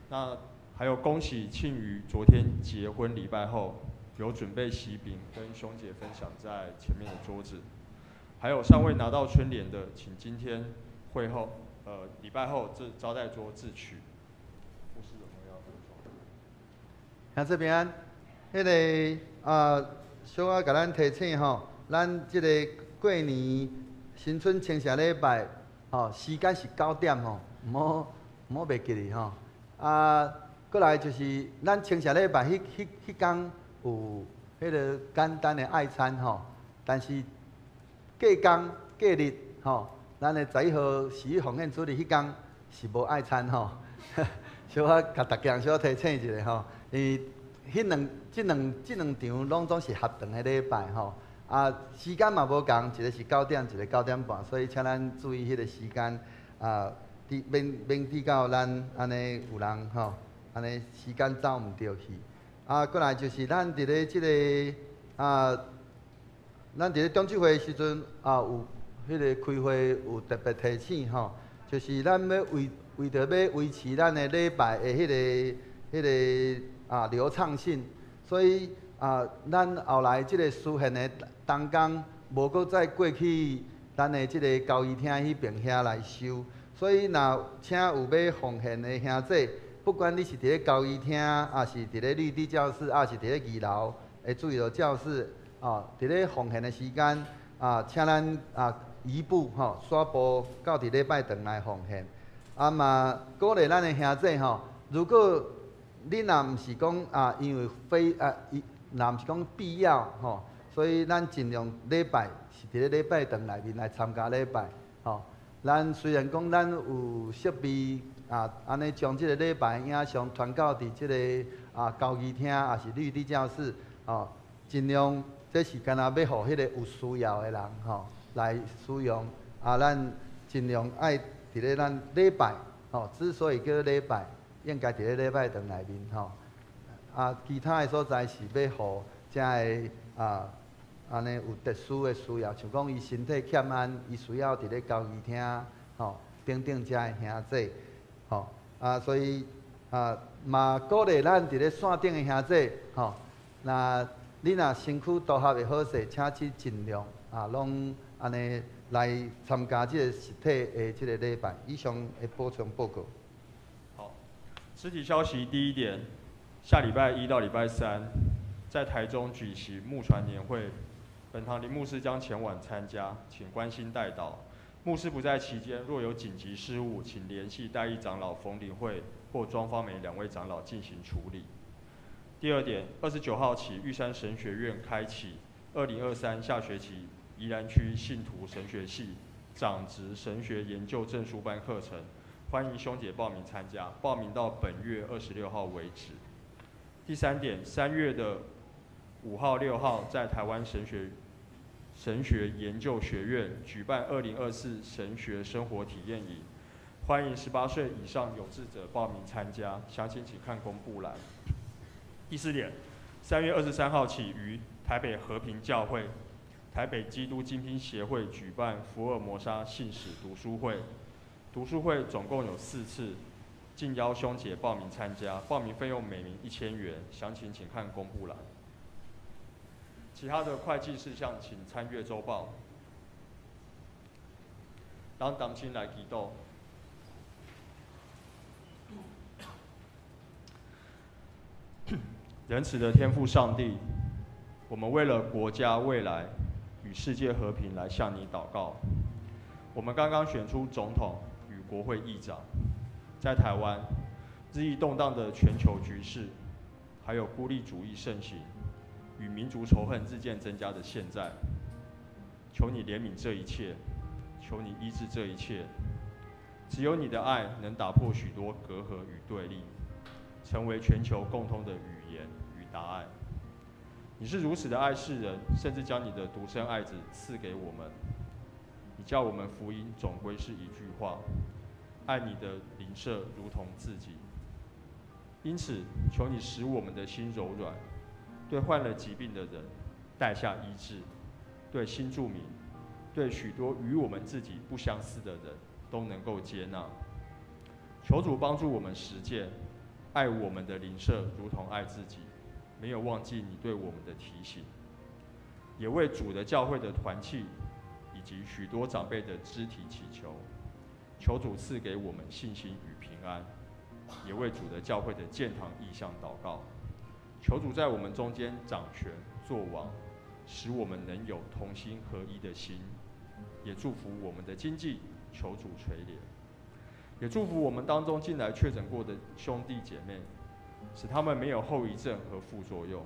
那还有恭喜庆余昨天结婚礼拜后，有准备喜饼跟兄姐分享在前面的桌子。还有尚未拿到春联的，请今天会后礼拜后这招待桌自取。牧师有没有要补充？像这边，迄个小可甲咱提醒吼，咱即个过年。新春清明礼拜，时间是9点吼，唔好袂记哩吼。过来就是咱清明礼拜迄天有迄个简单的爱餐吼，但是过日吼，咱的11号喜浴奉献主日迄天是无爱餐吼。小可甲大家小提醒一下吼，因为即两场拢总是合长的礼拜吼。时间嘛无共，一个是9点，一个9点半，所以请咱注意迄个时间，免滴到咱安尼有人吼，安尼时间走毋着去。过来就是咱伫咧即个咱伫咧中聚会的时阵有迄个开会有特别提醒吼，就是咱要为着要维持咱的礼拜的迄个流畅性，所以。咱后来即个出现的当工，无搁再过去咱的即个交易厅迄边遐来收，所以若请有要奉献的兄弟，不管你是伫咧交易厅，还是伫咧绿地教室，还是伫咧2楼的注意到教室，伫咧奉献的时间，请咱移步刷步到伫礼拜堂来奉献。嘛鼓励咱的兄弟吼，如果你若毋是讲因为若毋是讲必要吼，所以咱尽量礼拜是伫咧礼拜堂内面来参加礼拜吼。咱虽然讲咱有设备安尼将即个礼拜影像传到伫即个交易厅，也是绿地教室尽量这是干那要互迄个有需要的人来使用咱尽量爱伫咧咱礼拜之所以叫礼拜，应该伫咧礼拜堂内面其他的所在是要互遮个安尼有特殊的需要，像讲伊身体欠安，伊需要伫咧交易厅等等遮个兄弟所以嘛鼓励咱伫咧线顶的兄弟那你若身躯都合的好势，请去尽量拢安尼来参加即个实体的即个礼拜。以上的补充报告。好，实体消息第1点。下礼拜1到礼拜3，在台中举行牧传年会，本堂林牧师将前往参加，请关心代祷。牧师不在期间，若有紧急事务，请联系代议长老冯林慧或庄方梅2位长老进行处理。第2点，29号起，玉山神学院开启2023下学期宜兰区信徒神学系长职神学研究证书班课程，欢迎兄姐报名参加，报名到本月26号为止。第3点，3月的5号、6号，在台湾神学研究学院举办2024神学生活体验营，欢迎18岁以上有志者报名参加，详情请看公布栏。第4点，3月23号起于台北和平教会、台北基督精兵协会举办福尔摩沙信史读书会，读书会总共有4次。敬邀兄姐报名参加，报名费用每名1000元，详情请看公布栏。其他的会计事项请参阅周报。让党亲来祈祷。仁慈的天父上帝，我们为了国家未来与世界和平来向你祷告。我们刚刚选出总统与国会议长。在台湾日益动荡的全球局势，还有孤立主义盛行与民族仇恨日渐增加的现在，求你怜悯这一切，求你医治这一切。只有你的爱能打破许多隔阂与对立，成为全球共通的语言与答案。你是如此的爱世人，甚至将你的独生爱子赐给我们。你叫我们福音总归是一句话：爱你的邻舍如同自己。因此，求你使我们的心柔软，对患了疾病的人带下医治，对新住民，对许多与我们自己不相似的人都能够接纳。求主帮助我们实践爱我们的邻舍如同爱自己，没有忘记你对我们的提醒，也为主的教会的团契以及许多长辈的肢体祈求，求主赐给我们信心与平安，也为主的教会的建堂意向祷告，求主在我们中间掌权作王，使我们能有同心合一的心，也祝福我们的经济，求主垂怜，也祝福我们当中近来确诊过的兄弟姐妹，使他们没有后遗症和副作用。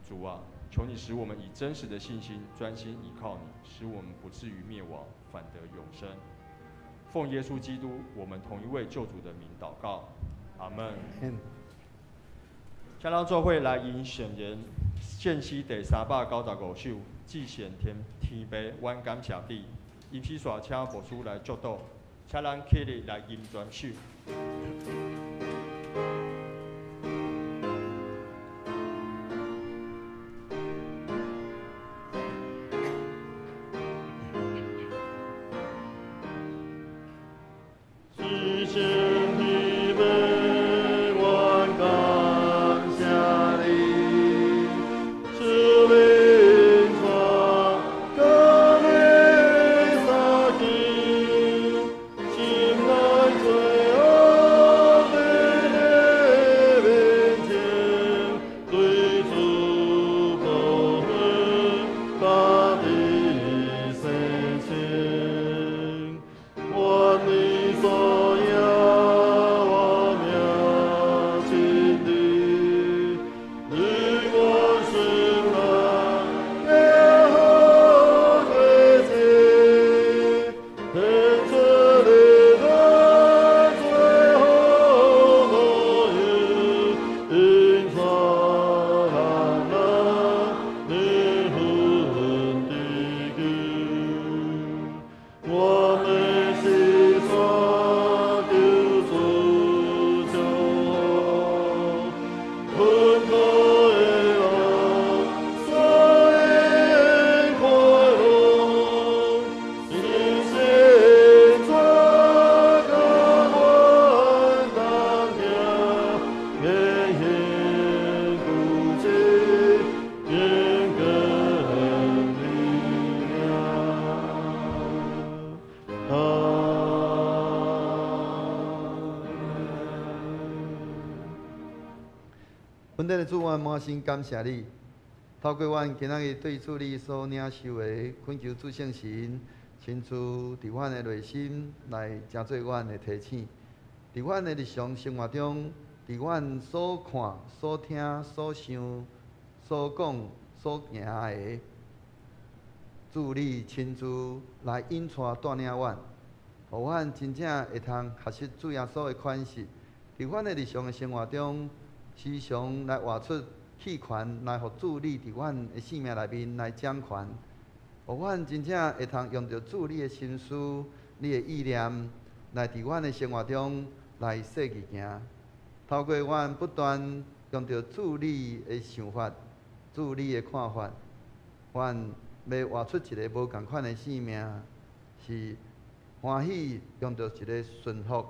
主啊，求你使我们以真实的信心专心倚靠你，使我们不至于灭亡，反得永生。奉耶稣基督我们同一位救主的名祷告，阿们。请咱做伙来因圣言献诗第395首，祭献天父，阮感谢你。因此，煞请牧师来祝祷，请咱起立来吟全首。阮的主，阮满心感谢你，透过阮今仔日对主你所领受的，恳求主圣神亲自伫阮的内心来成做阮的提醒，伫阮的日常生活中，伫阮所看、所听、所想、所讲、所行的，主你亲自来引带带领阮，互阮真正会通学习主耶稣的款式，伫阮的日常的生活中。时常来活出气权，来互主你伫阮的生命内面来掌权，互阮真正会通用着主你的心思、你的意念，来伫阮的生活中来设计行。透过阮不断用着主你的想法、主你的看法，阮要活出一个无共款的生命，是欢喜用着一个顺服、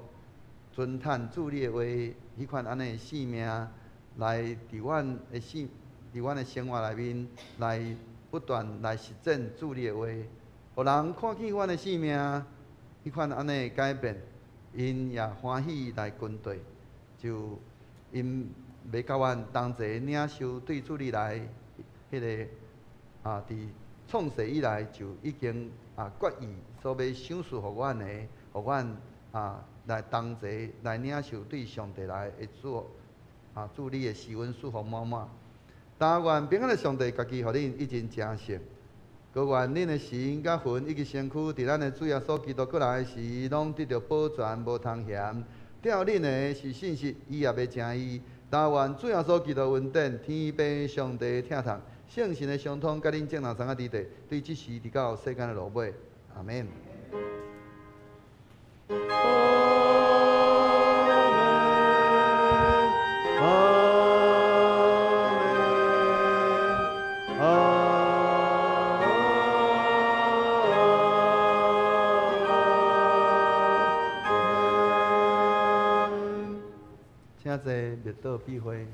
尊叹主你的话。迄款安尼的生命，来伫阮的生活内面，来不断来实践主你的话，互人看见阮的生命，迄款安尼的改变，因也欢喜来跟对，就因要甲阮同齐领受对主你来迄个伫创世以来就已经决意所要赏赐互阮的，互阮来同齐来领受对上帝来的祝你的施恩祝福满满。但愿平安的上帝家己，互恁一真正实。各愿恁的心、甲魂以及身躯，伫咱的主耶稣基督过来时，拢得到保全，无通嫌。吊恁的是信息，伊也要正义。但愿主耶稣基督恩典、天父上帝疼痛、圣神的相通，甲恁正人三个伫地，对即时直到世间的落尾。阿免。请坐，灭道必会。